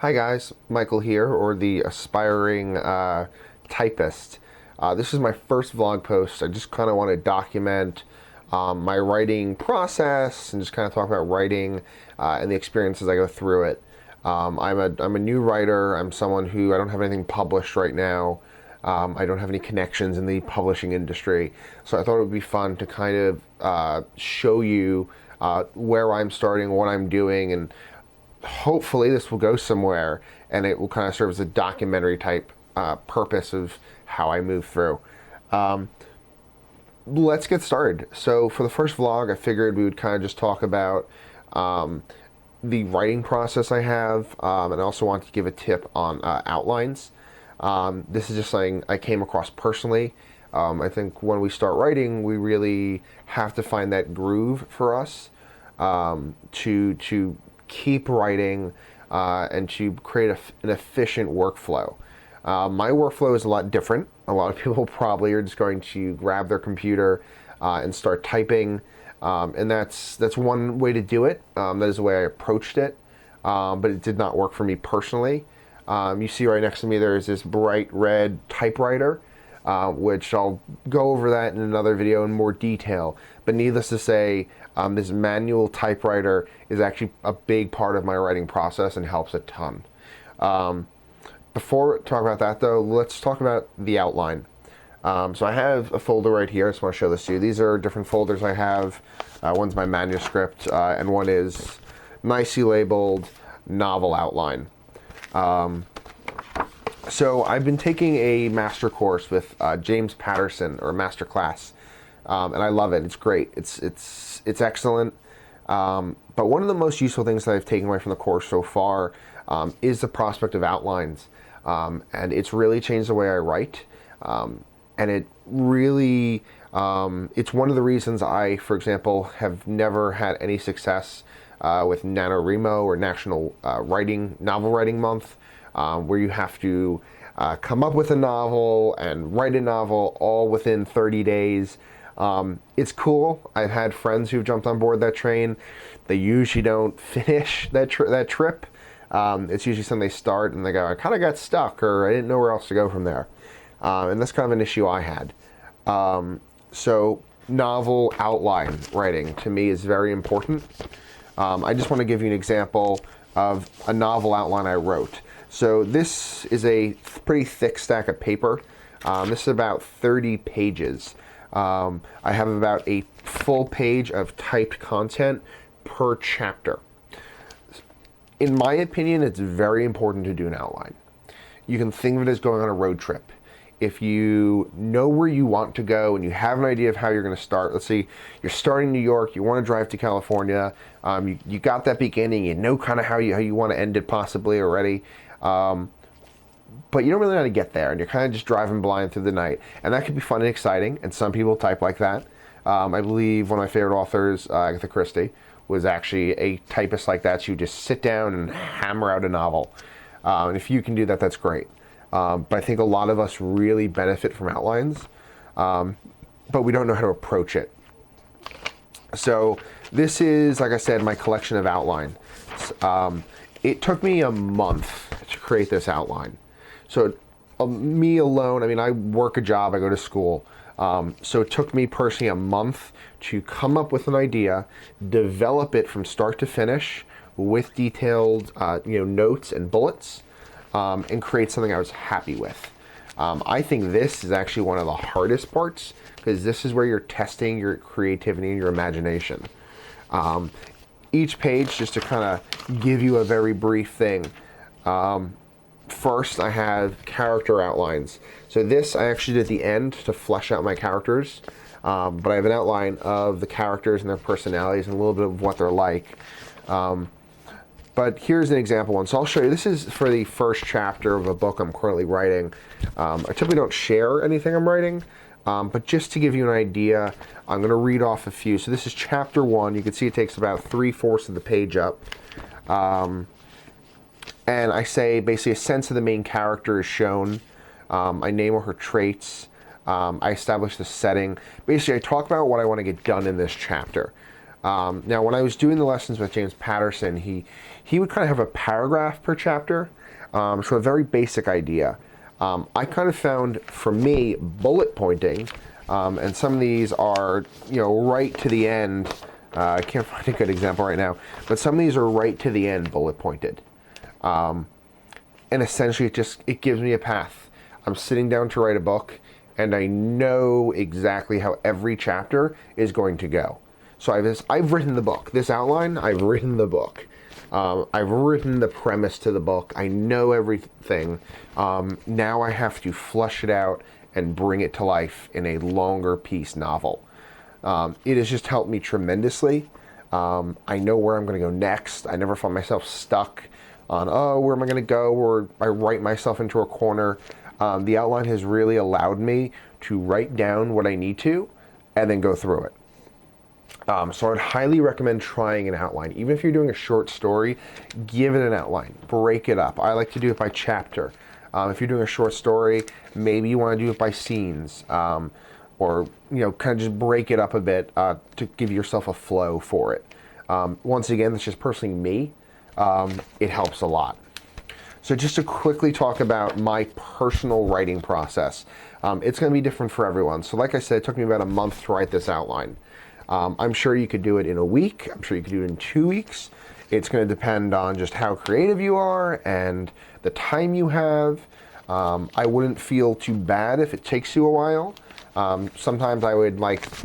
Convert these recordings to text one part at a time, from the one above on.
Hi guys, Michael here, or the aspiring typist. This is my first vlog post. I just kind of want to document my writing process and just kind of talk about writing and the experiences I go through it. I'm a new writer. I'm someone who I don't have anything published right now. I don't have any connections in the publishing industry, so I thought it would be fun to kind of show you where I'm starting, what I'm doing, and hopefully this will go somewhere and it will kind of serve as a documentary type purpose of how I move through. Let's get started. So for the first vlog, I figured we would kind of just talk about the writing process I have, and I also wanted to give a tip on outlines. This is just something I came across personally. I think when we start writing, we really have to find that groove for us to keep writing and to create an efficient workflow. My workflow is a lot different. A lot of people probably are just going to grab their computer and start typing, and that's one way to do it. That is the way I approached it, but it did not work for me personally. You see right next to me there is this bright red typewriter, which I'll go over that in another video in more detail. But needless to say, this manual typewriter is actually a big part of my writing process and helps a ton. Before we talk about that though, let's talk about the outline. So I have a folder right here. I just want to show this to you. These are different folders I have. One's my manuscript, and one is nicely labeled novel outline. So I've been taking a master course with James Patterson, or master class, and I love it. It's great. It's excellent. But one of the most useful things that I've taken away from the course so far is the prospect of outlines, and it's really changed the way I write. And it really, it's one of the reasons I, for example, have never had any success with NaNoWriMo, or National Novel Writing Month, where you have to come up with a novel and write a novel all within 30 days. It's cool. I've had friends who've jumped on board that train. They usually don't finish that trip. It's usually something they start and they go, I kind of got stuck, or I didn't know where else to go from there. And that's kind of an issue I had. So novel outline writing to me is very important. I just want to give you an example of a novel outline I wrote. So this is a pretty thick stack of paper. This is about 30 pages. I have about a full page of typed content per chapter. In my opinion, it's very important to do an outline. You can think of it as going on a road trip. If you know where you want to go and you have an idea of how you're going to start, let's say you're starting in New York, you want to drive to California, you got that beginning, you know kind of how you want to end it possibly already, but you don't really know how to get there, and you're kind of just driving blind through the night. And that could be fun and exciting, and some people type like that. I believe one of my favorite authors, Agatha Christie, was actually a typist like that. She would just sit down and hammer out a novel. And if you can do that, that's great. But I think a lot of us really benefit from outlines, but we don't know how to approach it. So this is, like I said, my collection of outline. It took me a month to create this outline. So me alone, I mean, I work a job, I go to school. So it took me personally a month to come up with an idea, develop it from start to finish with detailed notes and bullets, and create something I was happy with. I think this is actually one of the hardest parts, because this is where you're testing your creativity and your imagination. Each page, just to kind of give you a very brief thing. First, I have character outlines. So this I actually did at the end to flesh out my characters, but I have an outline of the characters and their personalities and a little bit of what they're like. But here's an example one. So I'll show you. This is for the first chapter of a book I'm currently writing. I typically don't share anything I'm writing, but just to give you an idea, I'm going to read off a few. So this is chapter 1. You can see it takes about 3/4 of the page up. And I say basically a sense of the main character is shown. I name her traits. I establish the setting. Basically, I talk about what I want to get done in this chapter. Now, when I was doing the lessons with James Patterson, he would kind of have a paragraph per chapter, so a very basic idea. I kind of found, for me, bullet pointing, and some of these are, right to the end. I can't find a good example right now, but some of these are right to the end bullet pointed. And essentially it gives me a path. I'm sitting down to write a book, and I know exactly how every chapter is going to go. So I've written the book. This outline, I've written the book. I've written the premise to the book. I know everything. Now I have to flush it out and bring it to life in a longer piece novel. It has just helped me tremendously. I know where I'm going to go next. I never find myself stuck on, where am I going to go? Or I write myself into a corner. The outline has really allowed me to write down what I need to and then go through it. So I'd highly recommend trying an outline. Even if you're doing a short story, give it an outline. Break it up. I like to do it by chapter. If you're doing a short story, maybe you want to do it by scenes. Or, kind of just break it up a bit to give yourself a flow for it. Once again, that's just personally me. It helps a lot. So just to quickly talk about my personal writing process. It's going to be different for everyone. So like I said, it took me about a month to write this outline. I'm sure you could do it in a week. I'm sure you could do it in 2 weeks. It's going to depend on just how creative you are and the time you have. I wouldn't feel too bad if it takes you a while. Sometimes I would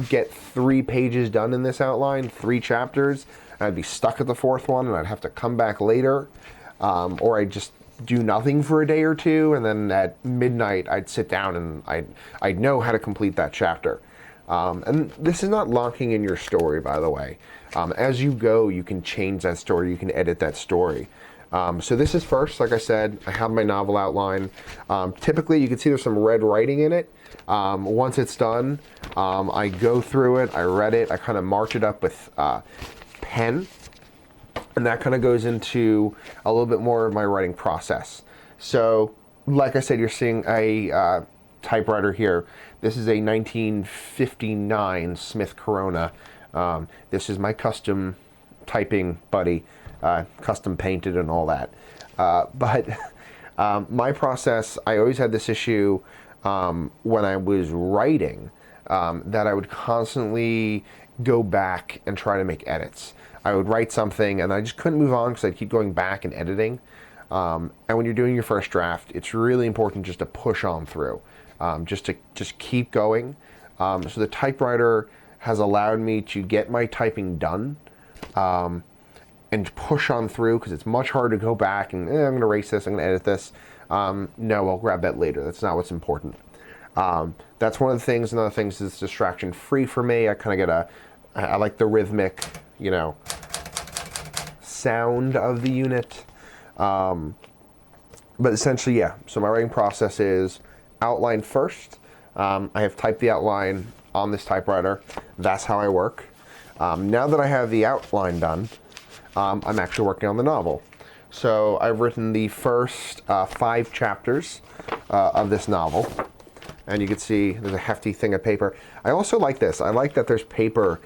get 3 pages done in this outline, 3 chapters, and I'd be stuck at the 4th one and I'd have to come back later. Or I'd just do nothing for a day or 2, and then at midnight I'd sit down and I'd know how to complete that chapter. And this is not locking in your story, by the way. As you go, you can change that story, you can edit that story. So this is first, like I said, I have my novel outline. Typically, you can see there's some red writing in it. Once it's done, I go through it, I read it, I kind of mark it up with pen, and that kind of goes into a little bit more of my writing process. So, like I said, you're seeing a typewriter here. This is a 1959 Smith Corona. This is my custom typing buddy, custom painted and all that. But my process, I always had this issue when I was writing, that I would constantly go back and try to make edits. I would write something and I just couldn't move on because I'd keep going back and editing. And when you're doing your first draft, it's really important just to push on through. Just keep going. So the typewriter has allowed me to get my typing done and push on through, because it's much harder to go back and I'm going to erase this, I'm going to edit this. No, I'll grab that later. That's not what's important. That's one of the things. Another thing is it's distraction free for me. I kind of I like the rhythmic, sound of the unit. But essentially, yeah. So my writing process is outline first. I have typed the outline on this typewriter. That's how I work. Now that I have the outline done, I'm actually working on the novel. So I've written the first 5 chapters of this novel. And you can see there's a hefty thing of paper. I also like this. I like that there's paper,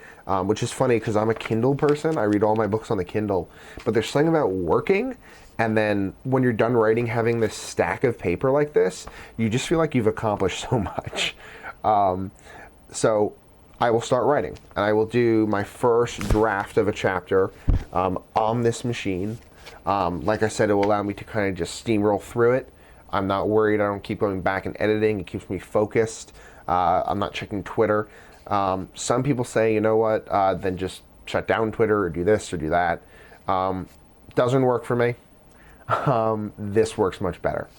which is funny because I'm a Kindle person. I read all my books on the Kindle. But there's something about working, and then when you're done writing, having this stack of paper like this, you just feel like you've accomplished so much. So I will start writing, and I will do my first draft of a chapter on this machine. Like I said, it will allow me to kind of just steamroll through it. I'm not worried. I don't keep going back and editing. It keeps me focused. I'm not checking Twitter. Some people say, you know what, then just shut down Twitter or do this or do that. Doesn't work for me. This works much better.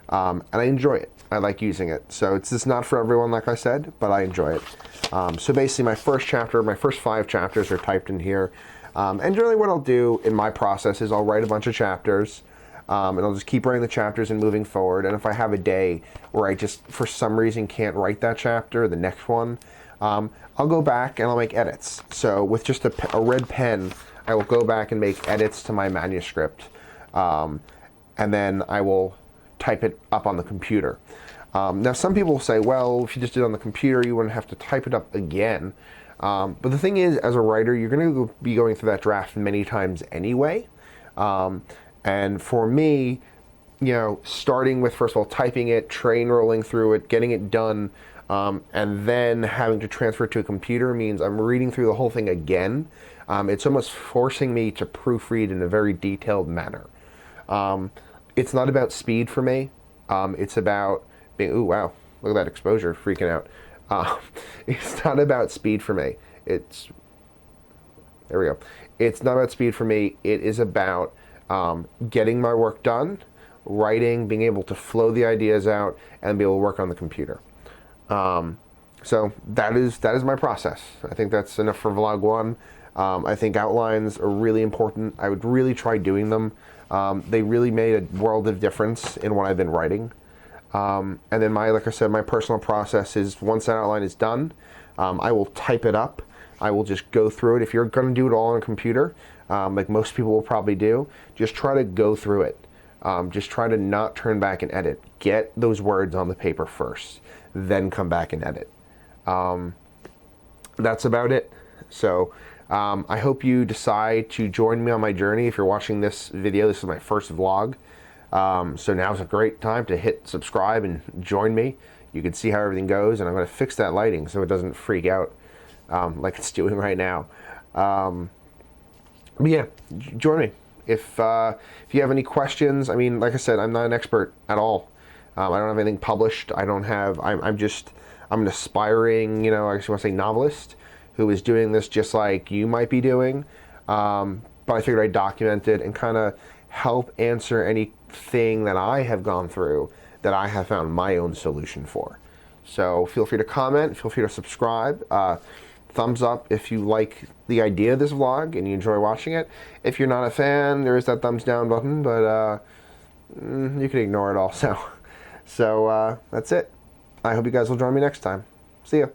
And I enjoy it. I like using it. So it's just not for everyone, like I said, but I enjoy it. So basically my first 5 chapters are typed in here. And generally what I'll do in my process is I'll write a bunch of chapters. And I'll just keep writing the chapters and moving forward. And if I have a day where I just, for some reason, can't write that chapter, the next one, I'll go back and I'll make edits. So with just a red pen, I will go back and make edits to my manuscript. And then I will type it up on the computer. Now, some people will say, well, if you just did it on the computer, you wouldn't have to type it up again. But the thing is, as a writer, you're going to be going through that draft many times anyway. And for me, starting with, first of all, typing it, train rolling through it, getting it done, and then having to transfer it to a computer means I'm reading through the whole thing again. It's almost forcing me to proofread in a very detailed manner. It's not about speed for me. It's about being, ooh, wow, look at that exposure, freaking out. It's not about speed for me. There we go. It's not about speed for me. It is about getting my work done, writing, being able to flow the ideas out, and be able to work on the computer. So that is my process. I think that's enough for vlog 1. I think outlines are really important. I would really try doing them. They really made a world of difference in what I've been writing. And then like I said, my personal process is once that outline is done, I will type it up. I will just go through it. If you're going to do it all on a computer, like most people will probably do, just try to go through it. Just try to not turn back and edit. Get those words on the paper first, then come back and edit. That's about it. So I hope you decide to join me on my journey. If you're watching this video, this is my first vlog. So now's a great time to hit subscribe and join me. You can see how everything goes, and I'm going to fix that lighting so it doesn't freak out like it's doing right now. But yeah, join me. If you have any questions, I mean, like I said, I'm not an expert at all. I don't have anything published. I'm an aspiring, I guess you want to say novelist who is doing this just like you might be doing. But I figured I'd document it and kind of help answer anything that I have gone through that I have found my own solution for. So feel free to comment, feel free to subscribe. Thumbs up if you like the idea of this vlog and you enjoy watching it. If you're not a fan, there is that thumbs down button, but you can ignore it also. So that's it. I hope you guys will join me next time. See ya.